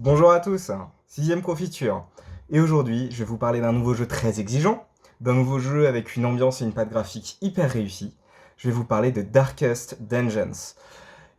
Bonjour à tous, sixième confiture. Et aujourd'hui, je vais vous parler d'un nouveau jeu très exigeant, d'un nouveau jeu avec une ambiance et une patte graphique hyper réussie. Je vais vous parler de Darkest Dungeons.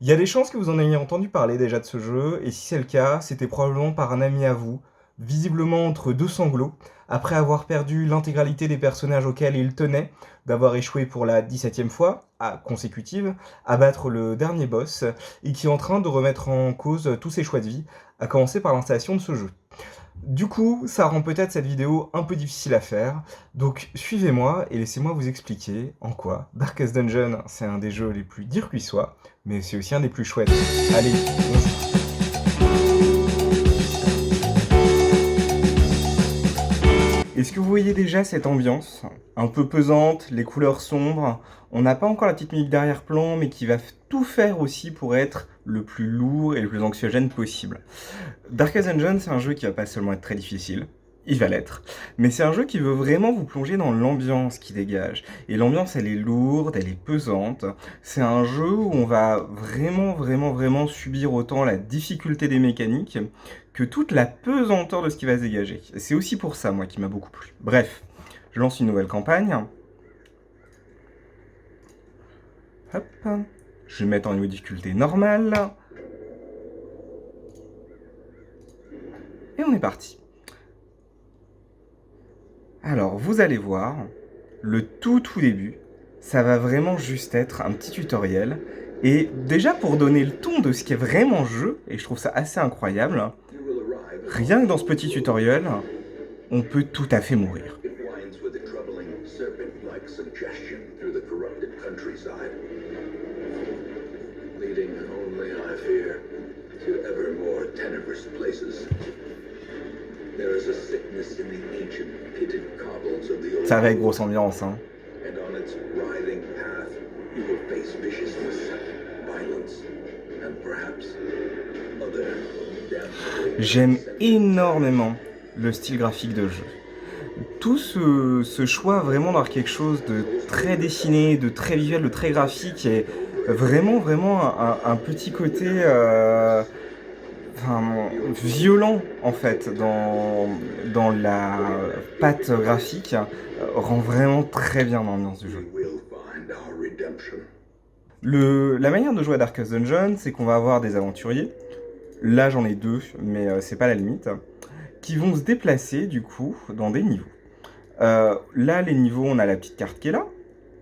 Il y a des chances que vous en ayez entendu parler déjà de ce jeu, et si c'est le cas, c'était probablement par un ami à vous, visiblement entre deux sanglots, après avoir perdu l'intégralité des personnages auxquels il tenait, d'avoir échoué pour la 17e fois, consécutive, à battre le dernier boss, et qui est en train de remettre en cause tous ses choix de vie, à commencer par l'installation de ce jeu. Du coup, ça rend peut-être cette vidéo un peu difficile à faire, donc suivez-moi et laissez-moi vous expliquer en quoi Darkest Dungeon, c'est un des jeux les plus durs qui soit, mais c'est aussi un des plus chouettes. Allez, on joue. Est-ce que vous voyez déjà cette ambiance un peu pesante, les couleurs sombres? On n'a pas encore la petite musique d'arrière-plan, mais qui va tout faire aussi pour être le plus lourd et le plus anxiogène possible. Darkest Dungeon, c'est un jeu qui va pas seulement être très difficile, il va l'être, mais c'est un jeu qui veut vraiment vous plonger dans l'ambiance qui dégage. Et l'ambiance, elle est lourde, elle est pesante. C'est un jeu où on va vraiment subir autant la difficulté des mécaniques que toute la pesanteur de ce qui va se dégager. C'est aussi pour ça, moi, qui m'a beaucoup plu. Bref, je lance une nouvelle campagne. Hop, je vais mettre en niveau de difficulté normale. Et on est parti. Alors, vous allez voir, le tout début, ça va vraiment juste être un petit tutoriel. Et déjà pour donner le ton de ce qui est vraiment jeu, et je trouve ça assez incroyable, rien que dans ce petit tutoriel, on peut tout à fait mourir. Ça va être grosse ambiance, hein. J'aime énormément le style graphique de jeu. Tout ce choix vraiment d'avoir quelque chose de très dessiné, de très visuel, de très graphique, et vraiment un petit côté violent en fait dans la patte graphique rend vraiment très bien l'ambiance du jeu. La manière de jouer à Darkest Dungeon, c'est qu'on va avoir des aventuriers. Là j'en ai deux, mais c'est pas la limite, qui vont se déplacer du coup dans des niveaux. Là, les niveaux, on a la petite carte qui est là.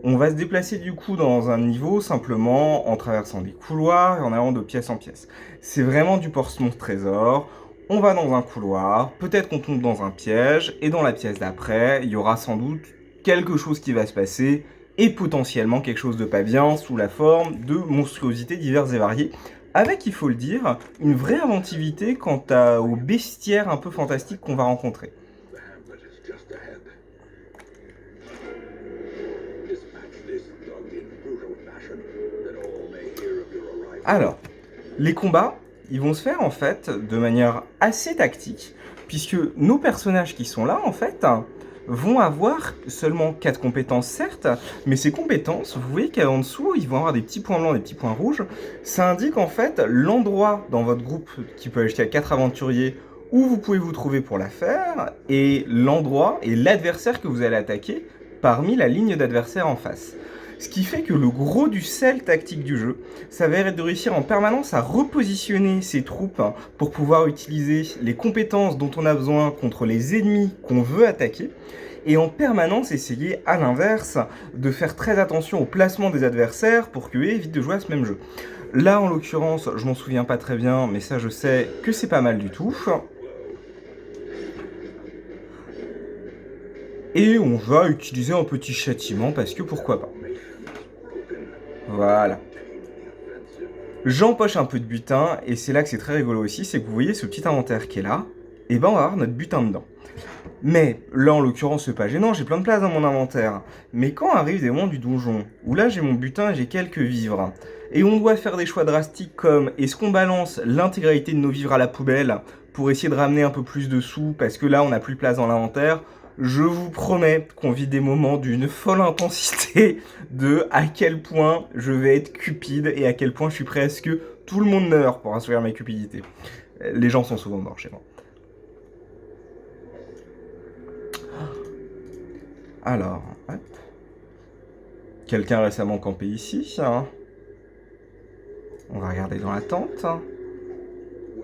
On va se déplacer du coup dans un niveau simplement en traversant des couloirs et en allant de pièce en pièce. C'est vraiment du porte-monstre-trésor. On va dans un couloir, peut-être qu'on tombe dans un piège, et dans la pièce d'après, il y aura sans doute quelque chose qui va se passer, et potentiellement quelque chose de pas bien sous la forme de monstruosités diverses et variées, avec, il faut le dire, une vraie inventivité quant au bestiaire un peu fantastique qu'on va rencontrer. Alors, les combats, ils vont se faire en fait de manière assez tactique, puisque nos personnages qui sont là, en fait, vont avoir seulement 4 compétences, certes, mais ces compétences, vous voyez qu'en dessous, ils vont avoir des petits points blancs, des petits points rouges. Ça indique en fait l'endroit dans votre groupe, qui peut aller jusqu'à 4 aventuriers, où vous pouvez vous trouver pour la faire, et l'endroit et l'adversaire que vous allez attaquer parmi la ligne d'adversaires en face. Ce qui fait que le gros du sel tactique du jeu, ça va être de réussir en permanence à repositionner ses troupes pour pouvoir utiliser les compétences dont on a besoin contre les ennemis qu'on veut attaquer, et en permanence essayer, à l'inverse, de faire très attention au placement des adversaires pour qu'eux évitent de jouer à ce même jeu. Là, en l'occurrence, je m'en souviens pas très bien, mais ça je sais que c'est pas mal du tout. Et on va utiliser un petit châtiment parce que pourquoi pas. Voilà. J'empoche un peu de butin, et c'est là que c'est très rigolo aussi, c'est que vous voyez ce petit inventaire qui est là, et ben on va avoir notre butin dedans. Mais là en l'occurrence c'est pas gênant, j'ai plein de place dans mon inventaire. Mais quand arrivent des moments du donjon, où là j'ai mon butin et j'ai quelques vivres, et on doit faire des choix drastiques comme est-ce qu'on balance l'intégralité de nos vivres à la poubelle pour essayer de ramener un peu plus de sous parce que là on n'a plus de place dans l'inventaire, je vous promets qu'on vit des moments d'une folle intensité de à quel point je vais être cupide et à quel point je suis prêt à ce que tout le monde meure pour assouvir ma cupidité. Les gens sont souvent morts chez moi. Alors, hop. Quelqu'un récemment campé ici, hein. On va regarder dans la tente.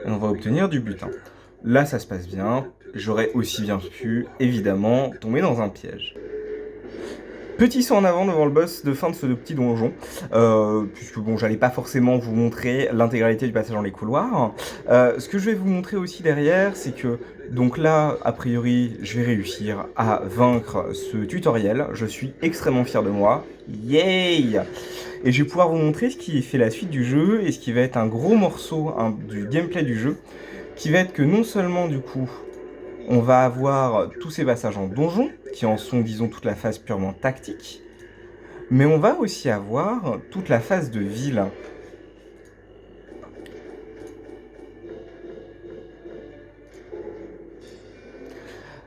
Et on va obtenir du butin. Là, ça se passe bien. J'aurais aussi bien pu, évidemment, tomber dans un piège. Petit saut en avant devant le boss de fin de ce petit donjon, puisque bon, j'allais pas forcément vous montrer l'intégralité du passage dans les couloirs. Ce que je vais vous montrer aussi derrière, c'est que, donc là, a priori, je vais réussir à vaincre ce tutoriel. Je suis extrêmement fier de moi. Yay! Et je vais pouvoir vous montrer ce qui fait la suite du jeu, et ce qui va être un gros morceau du gameplay du jeu, qui va être que non seulement, du coup, on va avoir tous ces passages en donjon, qui en sont, disons, toute la phase purement tactique, mais on va aussi avoir toute la phase de ville.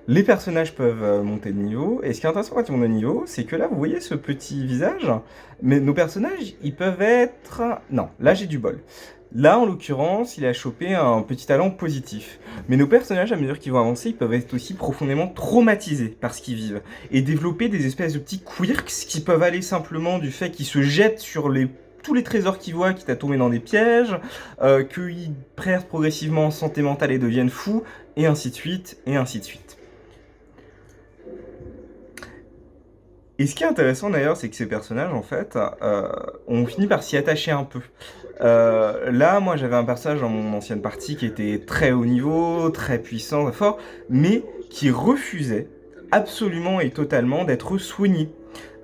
Les personnages peuvent monter de niveau, et ce qui est intéressant quand ils montent de niveau, c'est que là, vous voyez ce petit visage, mais nos personnages, ils peuvent être... Non, là j'ai du bol. Là, en l'occurrence, il a chopé un petit talent positif. Mais nos personnages, à mesure qu'ils vont avancer, ils peuvent être aussi profondément traumatisés par ce qu'ils vivent. Et développer des espèces de petits quirks qui peuvent aller simplement du fait qu'ils se jettent sur tous les trésors qu'ils voient, quitte à tomber dans des pièges, qu'ils perdent progressivement en santé mentale et deviennent fous, et ainsi de suite, et ainsi de suite. Et ce qui est intéressant d'ailleurs, c'est que ces personnages, en fait, ont fini par s'y attacher un peu. Là, moi, j'avais un personnage dans mon ancienne partie qui était très haut niveau, très puissant, très fort, mais qui refusait absolument et totalement d'être soigné.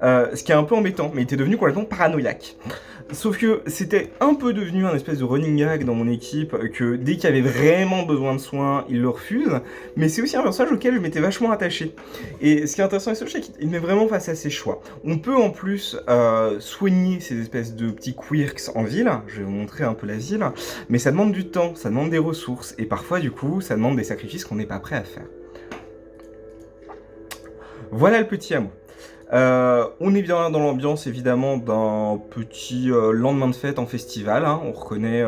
Ce qui est un peu embêtant, mais il était devenu complètement paranoïaque. Sauf que c'était un peu devenu un espèce de running gag dans mon équipe, que dès qu'il y avait vraiment besoin de soins, il le refuse, mais c'est aussi un personnage auquel je m'étais vachement attaché. Et ce qui est intéressant c'est qu'il met vraiment face à ses choix. On peut en plus soigner ces espèces de petits quirks en ville, je vais vous montrer un peu la ville, mais ça demande du temps, ça demande des ressources, et parfois du coup, ça demande des sacrifices qu'on n'est pas prêt à faire. Voilà le petit hameau. On est bien dans l'ambiance évidemment d'un petit lendemain de fête en festival, hein. On reconnaît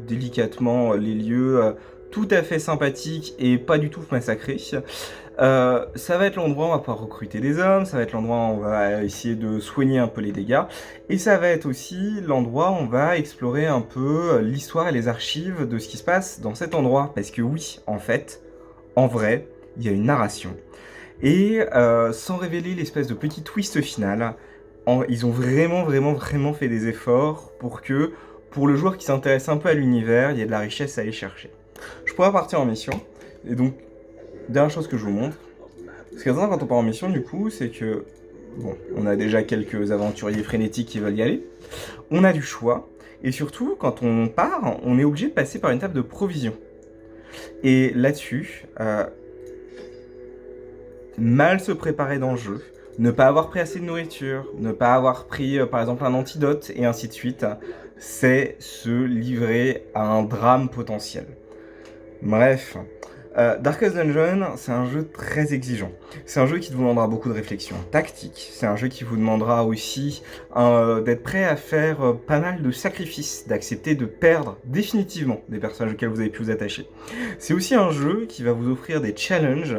délicatement les lieux tout à fait sympathiques et pas du tout massacrés. Ça va être l'endroit où on va pouvoir recruter des hommes, ça va être l'endroit où on va essayer de soigner un peu les dégâts, et ça va être aussi l'endroit où on va explorer un peu l'histoire et les archives de ce qui se passe dans cet endroit. Parce que oui, en fait, en vrai, il y a une narration. Et sans révéler l'espèce de petit twist final, ils ont vraiment fait des efforts pour que, pour le joueur qui s'intéresse un peu à l'univers, il y ait de la richesse à aller chercher. Je pourrais partir en mission, et donc, dernière chose que je vous montre, ce qui est intéressant quand on part en mission du coup, c'est que, bon, on a déjà quelques aventuriers frénétiques qui veulent y aller, on a du choix, et surtout, quand on part, on est obligé de passer par une table de provision. Et là-dessus, mal se préparer dans le jeu, ne pas avoir pris assez de nourriture, ne pas avoir pris par exemple un antidote et ainsi de suite, c'est se livrer à un drame potentiel. Bref, Darkest Dungeon, c'est un jeu très exigeant. C'est un jeu qui vous demandera beaucoup de réflexion tactique, c'est un jeu qui vous demandera aussi d'être prêt à faire pas mal de sacrifices, d'accepter de perdre définitivement des personnages auxquels vous avez pu vous attacher. C'est aussi un jeu qui va vous offrir des challenges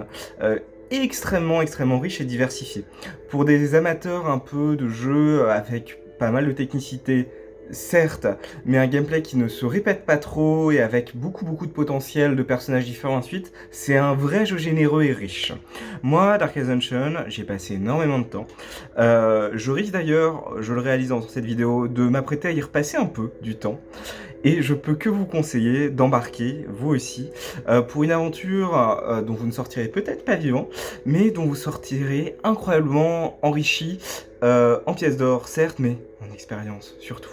extrêmement riche et diversifié. Pour des amateurs un peu de jeux avec pas mal de technicité, certes, mais un gameplay qui ne se répète pas trop et avec beaucoup de potentiel de personnages différents ensuite, c'est un vrai jeu généreux et riche. Moi, Darkest Dungeon, j'ai passé énormément de temps. Je risque d'ailleurs, je le réalise dans cette vidéo, de m'apprêter à y repasser un peu du temps. Et je peux que vous conseiller d'embarquer, vous aussi, pour une aventure dont vous ne sortirez peut-être pas vivant, mais dont vous sortirez incroyablement enrichi, en pièces d'or, certes, mais en expérience surtout.